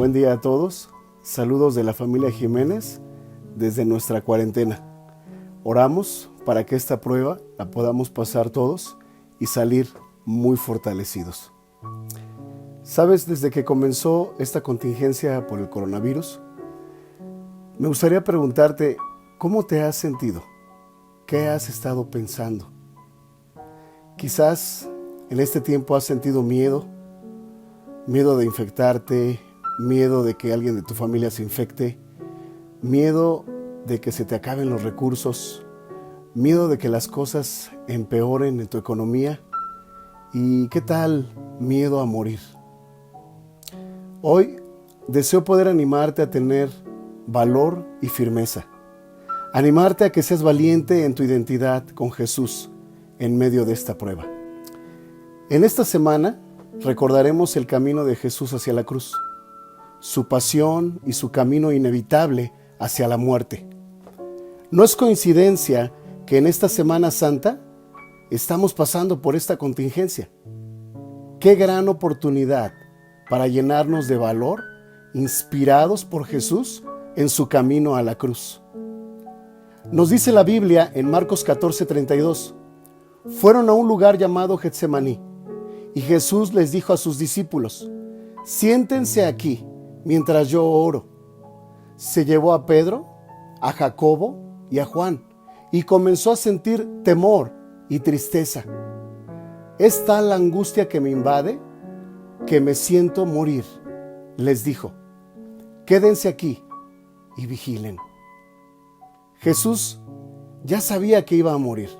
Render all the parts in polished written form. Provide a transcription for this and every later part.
Buen día a todos. Saludos de la familia Jiménez desde nuestra cuarentena. Oramos para que esta prueba la podamos pasar todos y salir muy fortalecidos. ¿Sabes? Desde que comenzó esta contingencia por el coronavirus, me gustaría preguntarte, ¿cómo te has sentido? ¿Qué has estado pensando? Quizás en este tiempo has sentido miedo de infectarte, miedo de que alguien de tu familia se infecte, miedo de que se te acaben los recursos, miedo de que las cosas empeoren en tu economía y ¿qué tal miedo a morir? Hoy deseo poder animarte a tener valor y firmeza, animarte a que seas valiente en tu identidad con Jesús en medio de esta prueba. En esta semana recordaremos el camino de Jesús hacia la cruz, su pasión y su camino inevitable hacia la muerte. No es coincidencia que en esta Semana Santa estamos pasando por esta contingencia. Qué gran oportunidad para llenarnos de valor, inspirados por Jesús en su camino a la cruz. Nos dice la Biblia en Marcos 14:32, fueron a un lugar llamado Getsemaní, y Jesús les dijo a sus discípulos, siéntense aquí mientras yo oro. Se llevó a Pedro, a Jacobo y a Juan, y comenzó a sentir temor y tristeza. Es tal la angustia que me invade, que me siento morir. Les dijo, quédense aquí y vigilen. Jesús ya sabía que iba a morir.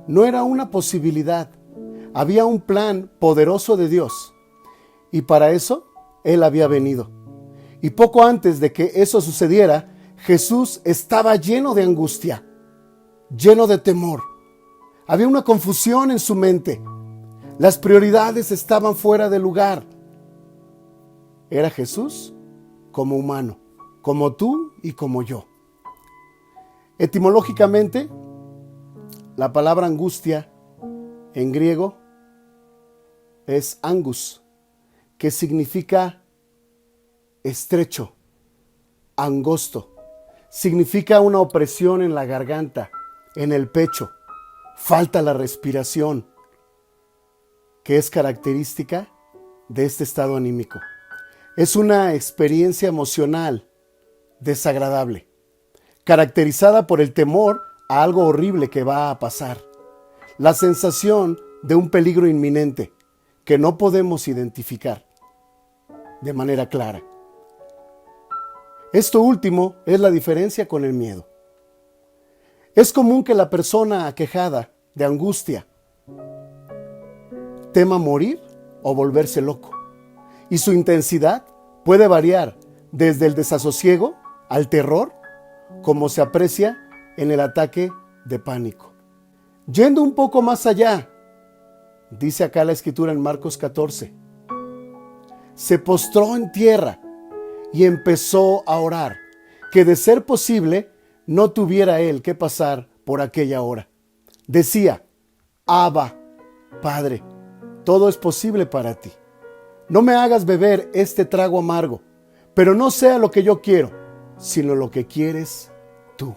No era una posibilidad. Había un plan poderoso de Dios. Y para eso, Él había venido. Y poco antes de que eso sucediera, Jesús estaba lleno de angustia, lleno de temor. Había una confusión en su mente. Las prioridades estaban fuera de lugar. Era Jesús como humano, como tú y como yo. Etimológicamente, la palabra angustia en griego es angus, que significa estrecho, angosto. Significa una opresión en la garganta, en el pecho. Falta la respiración, que es característica de este estado anímico. Es una experiencia emocional desagradable, caracterizada por el temor a algo horrible que va a pasar. La sensación de un peligro inminente que no podemos identificar de manera clara. Esto último es la diferencia con el miedo. Es común que la persona aquejada de angustia tema morir o volverse loco, y su intensidad puede variar desde el desasosiego al terror, como se aprecia en el ataque de pánico. Yendo un poco más allá, dice acá la escritura en Marcos 14, se postró en tierra y empezó a orar, que de ser posible no tuviera él que pasar por aquella hora. Decía, Abba, Padre, todo es posible para ti. No me hagas beber este trago amargo, pero no sea lo que yo quiero, sino lo que quieres tú.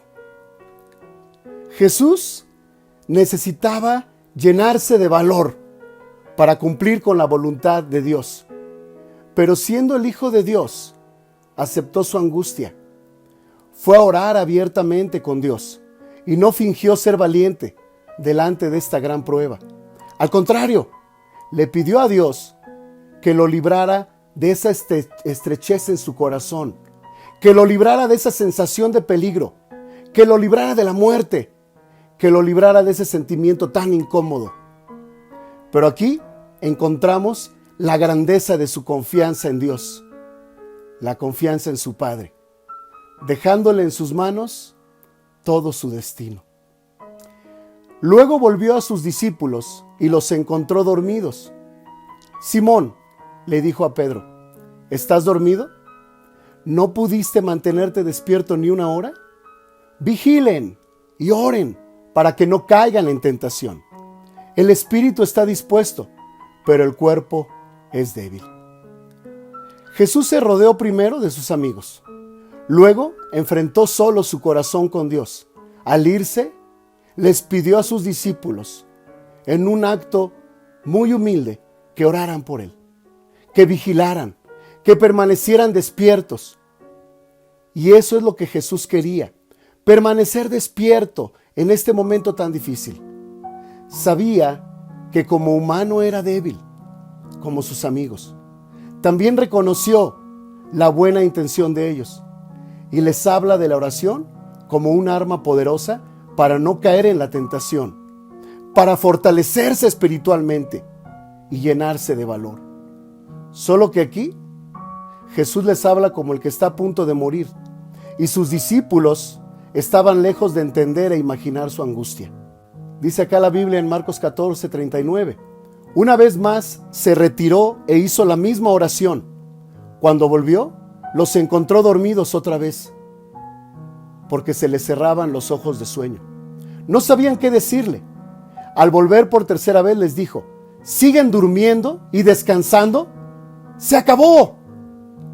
Jesús necesitaba llenarse de valor para cumplir con la voluntad de Dios. Pero siendo el Hijo de Dios, aceptó su angustia. Fue a orar abiertamente con Dios y no fingió ser valiente delante de esta gran prueba. Al contrario, le pidió a Dios que lo librara de esa estrechez en su corazón, que lo librara de esa sensación de peligro, que lo librara de la muerte, que lo librara de ese sentimiento tan incómodo. Pero aquí encontramos la grandeza de su confianza en Dios, la confianza en su Padre, dejándole en sus manos todo su destino. Luego volvió a sus discípulos y los encontró dormidos. Simón, le dijo a Pedro, ¿estás dormido? ¿No pudiste mantenerte despierto ni una hora? Vigilen y oren para que no caigan en tentación. El espíritu está dispuesto, pero el cuerpo es débil. Jesús se rodeó primero de sus amigos. Luego enfrentó solo su corazón con Dios. Al irse, les pidió a sus discípulos, en un acto muy humilde, que oraran por él, que vigilaran, que permanecieran despiertos. Y eso es lo que Jesús quería, permanecer despierto en este momento tan difícil. Sabía que como humano era débil, como sus amigos. También reconoció la buena intención de ellos y les habla de la oración como un arma poderosa para no caer en la tentación, para fortalecerse espiritualmente y llenarse de valor. Solo que aquí Jesús les habla como el que está a punto de morir, y sus discípulos estaban lejos de entender e imaginar su angustia. Dice acá la Biblia en Marcos 14:39. Una vez más se retiró e hizo la misma oración. Cuando volvió, los encontró dormidos otra vez, porque se les cerraban los ojos de sueño. No sabían qué decirle. Al volver por tercera vez les dijo: ¿siguen durmiendo y descansando? ¡Se acabó!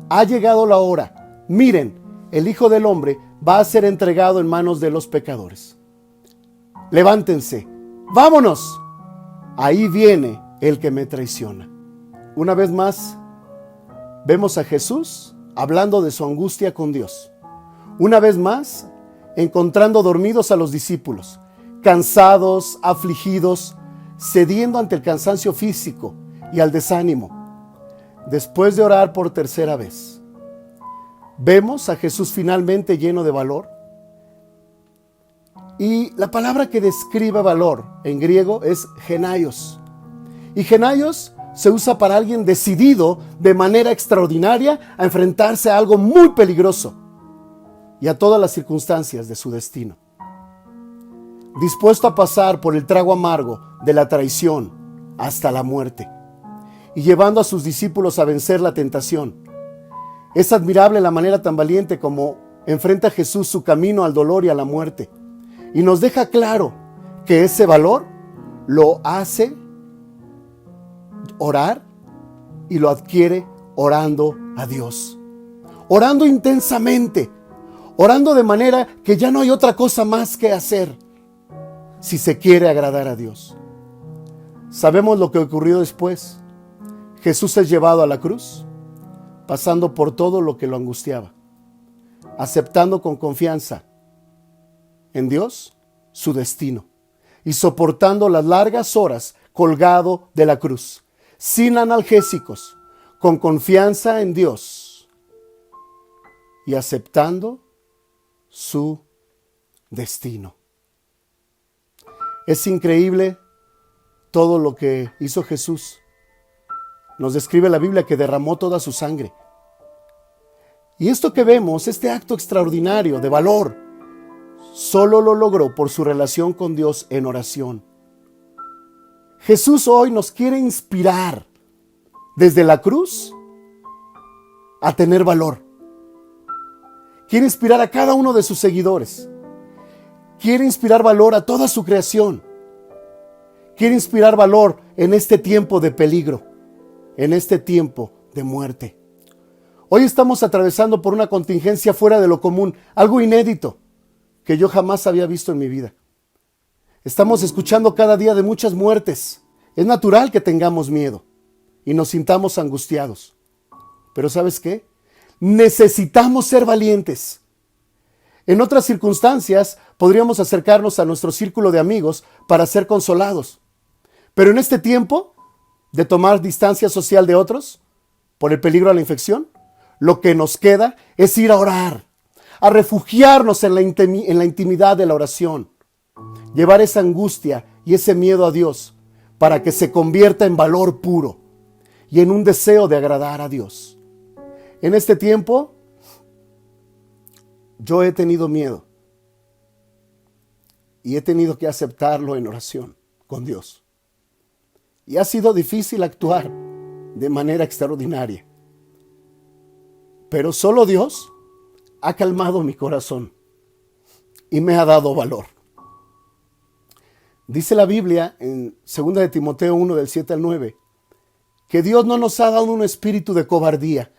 Ha llegado la hora. Miren, el Hijo del Hombre va a ser entregado en manos de los pecadores. Levántense, vámonos. Ahí viene el que me traiciona. Una vez más, vemos a Jesús hablando de su angustia con Dios. Una vez más, encontrando dormidos a los discípulos, cansados, afligidos, cediendo ante el cansancio físico y al desánimo. Después de orar por tercera vez, vemos a Jesús finalmente lleno de valor. Y la palabra que describe valor en griego es genaios. Y genaios se usa para alguien decidido de manera extraordinaria a enfrentarse a algo muy peligroso y a todas las circunstancias de su destino. Dispuesto a pasar por el trago amargo de la traición hasta la muerte y llevando a sus discípulos a vencer la tentación. Es admirable la manera tan valiente como enfrenta Jesús su camino al dolor y a la muerte. Y nos deja claro que ese valor lo hace orar y lo adquiere orando a Dios. Orando intensamente, orando de manera que ya no hay otra cosa más que hacer si se quiere agradar a Dios. Sabemos lo que ocurrió después. Jesús es llevado a la cruz, pasando por todo lo que lo angustiaba, aceptando con confianza en Dios su destino y soportando las largas horas colgado de la cruz, sin analgésicos, con confianza en Dios y aceptando su destino. Es increíble todo lo que hizo Jesús. Nos describe la Biblia que derramó toda su sangre. Y esto que vemos, este acto extraordinario de valor, solo lo logró por su relación con Dios en oración. Jesús hoy nos quiere inspirar desde la cruz a tener valor. Quiere inspirar a cada uno de sus seguidores. Quiere inspirar valor a toda su creación. Quiere inspirar valor en este tiempo de peligro, en este tiempo de muerte. Hoy estamos atravesando por una contingencia fuera de lo común, algo inédito que yo jamás había visto en mi vida. Estamos escuchando cada día de muchas muertes. Es natural que tengamos miedo y nos sintamos angustiados. Pero ¿sabes qué? Necesitamos ser valientes. En otras circunstancias podríamos acercarnos a nuestro círculo de amigos para ser consolados. Pero en este tiempo de tomar distancia social de otros por el peligro a la infección, lo que nos queda es ir a orar, a refugiarnos en la intimidad de la oración, llevar esa angustia y ese miedo a Dios para que se convierta en valor puro y en un deseo de agradar a Dios. En este tiempo, yo he tenido miedo y he tenido que aceptarlo en oración con Dios. Y ha sido difícil actuar de manera extraordinaria. Pero solo Dios ha calmado mi corazón y me ha dado valor. Dice la Biblia en 2 de Timoteo 1, del 7 al 9, que Dios no nos ha dado un espíritu de cobardía,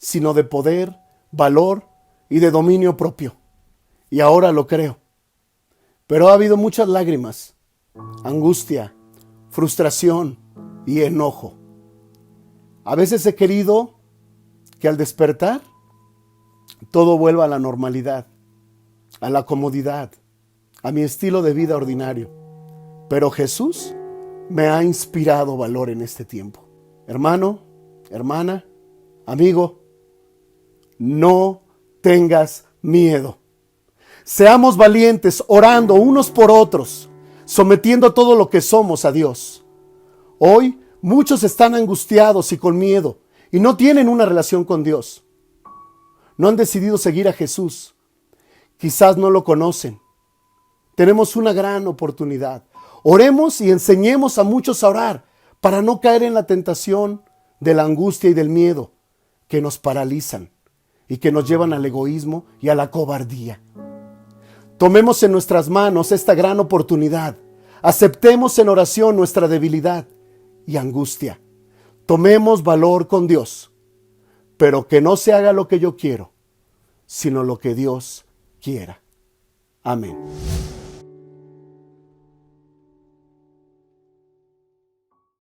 sino de poder, valor y de dominio propio. Y ahora lo creo. Pero ha habido muchas lágrimas, angustia, frustración y enojo. A veces he querido que al despertar todo vuelva a la normalidad, a la comodidad, a mi estilo de vida ordinario. Pero Jesús me ha inspirado valor en este tiempo. Hermano, hermana, amigo, no tengas miedo. Seamos valientes, orando unos por otros, sometiendo todo lo que somos a Dios. Hoy muchos están angustiados y con miedo y no tienen una relación con Dios. No han decidido seguir a Jesús. Quizás no lo conocen. Tenemos una gran oportunidad. Oremos y enseñemos a muchos a orar para no caer en la tentación de la angustia y del miedo que nos paralizan y que nos llevan al egoísmo y a la cobardía. Tomemos en nuestras manos esta gran oportunidad. Aceptemos en oración nuestra debilidad y angustia. Tomemos valor con Dios, pero que no se haga lo que yo quiero, sino lo que Dios quiera. Amén.